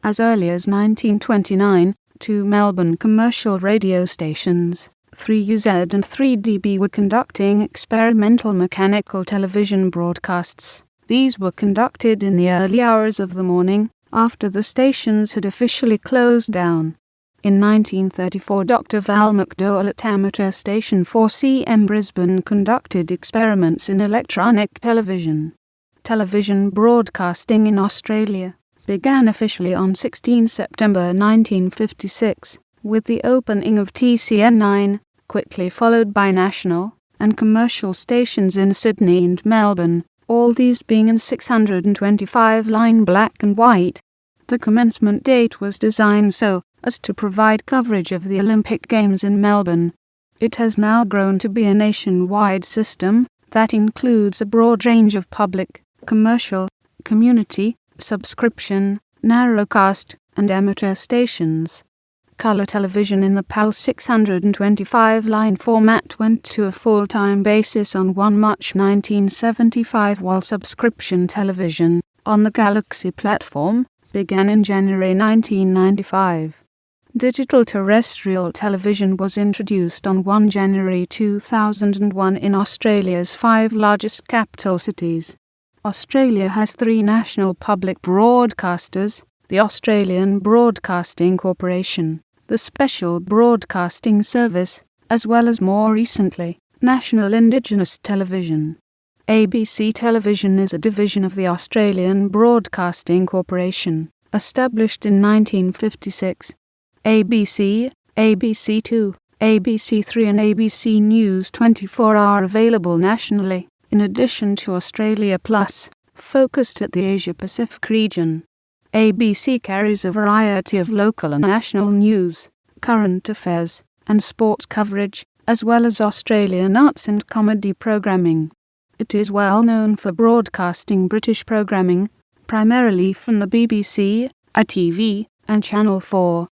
As early as 1929, 2 Melbourne commercial radio stations, 3UZ and 3DB, were conducting experimental mechanical television broadcasts. These were conducted in the early hours of the morning, after the stations had officially closed down. In 1934, Dr Val McDowall at amateur station 4CM Brisbane conducted experiments in electronic television. Television broadcasting in Australia began officially on 16 September 1956, with the opening of TCN9, quickly followed by national and commercial stations in Sydney and Melbourne, all these being in 625-line black and white. The commencement date was designed so as to provide coverage of the Olympic Games in Melbourne. It has now grown to be a nationwide system that includes a broad range of public, commercial, community, subscription, narrowcast, and amateur stations. Colour television in the PAL 625-line format went to a full-time basis on 1 March 1975, while subscription television, on the Galaxy platform, began in January 1995. Digital terrestrial television was introduced on 1 January 2001 in Australia's 5 largest capital cities. Australia has 3 national public broadcasters: the Australian Broadcasting Corporation, the Special Broadcasting Service, as well as more recently, National Indigenous Television. ABC Television is a division of the Australian Broadcasting Corporation, established in 1956. ABC, ABC2, ABC3 and ABC News 24 are available nationally, in addition to Australia Plus, focused at the Asia-Pacific region. ABC carries a variety of local and national news, current affairs, and sports coverage, as well as Australian arts and comedy programming. It is well known for broadcasting British programming, primarily from the BBC, ITV, and Channel 4.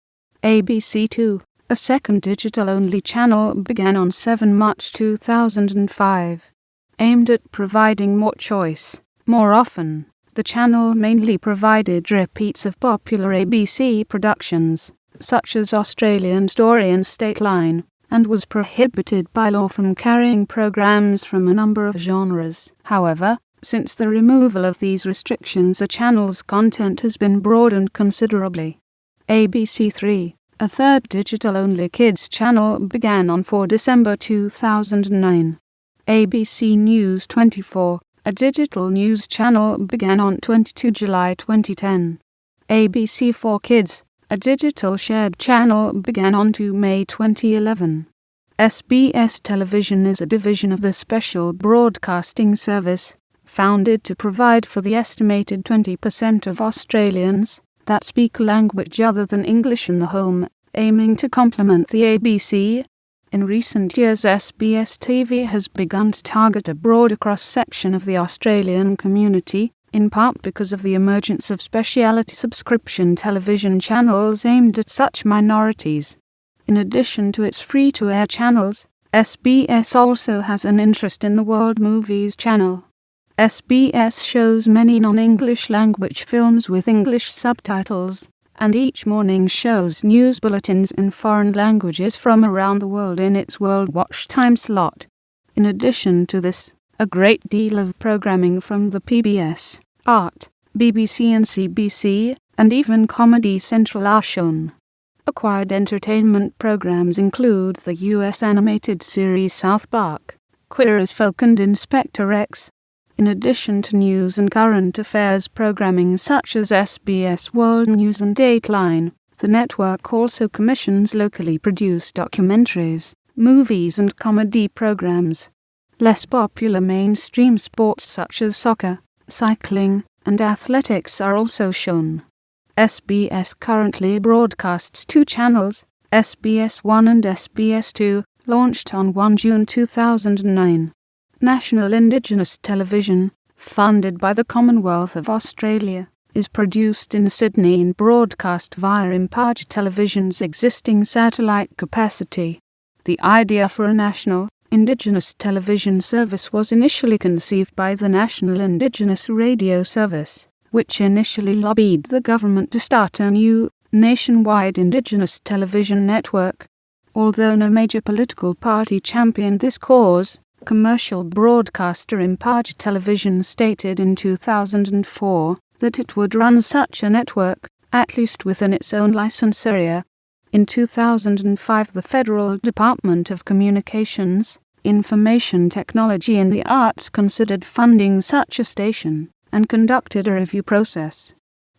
ABC2, a second digital-only channel, began on 7 March 2005. Aimed at providing more choice, more often, the channel mainly provided repeats of popular ABC productions, such as Australian Story and Stateline, and was prohibited by law from carrying programs from a number of genres. However, since the removal of these restrictions, the channel's content has been broadened considerably. ABC3, a third digital-only kids channel, began on 4 December 2009. ABC News 24, a digital news channel, began on 22 July 2010. ABC4 Kids, a digital shared channel, began on 2 May 2011. SBS Television is a division of the Special Broadcasting Service, founded to provide for the estimated 20% of Australians that speak a language other than English in the home, aiming to complement the ABC. In recent years, SBS TV has begun to target a broader cross-section of the Australian community, in part because of the emergence of speciality subscription television channels aimed at such minorities. In addition to its free-to-air channels, SBS also has an interest in the World Movies channel. SBS shows many non-English language films with English subtitles, and each morning shows news bulletins in foreign languages from around the world in its World Watch time slot. In addition to this, a great deal of programming from the PBS, Art, BBC and CBC, and even Comedy Central are shown. Acquired entertainment programs include the US animated series South Park, Queer as Folk and Inspector X, in addition to news and current affairs programming such as SBS World News and Dateline. The network also commissions locally produced documentaries, movies and comedy programs. Less popular mainstream sports such as soccer, cycling, and athletics are also shown. SBS currently broadcasts 2 channels, SBS 1 and SBS 2, launched on 1 June 2009. National Indigenous Television, funded by the Commonwealth of Australia, is produced in Sydney and broadcast via Impage Television's existing satellite capacity. The idea for a national Indigenous television service was initially conceived by the National Indigenous Radio Service, which initially lobbied the government to start a new, nationwide Indigenous television network. Although no major political party championed this cause, commercial broadcaster Impact Television stated in 2004 that it would run such a network, at least within its own license area. In 2005, the Federal Department of Communications, Information Technology and the Arts considered funding such a station, and conducted a review process.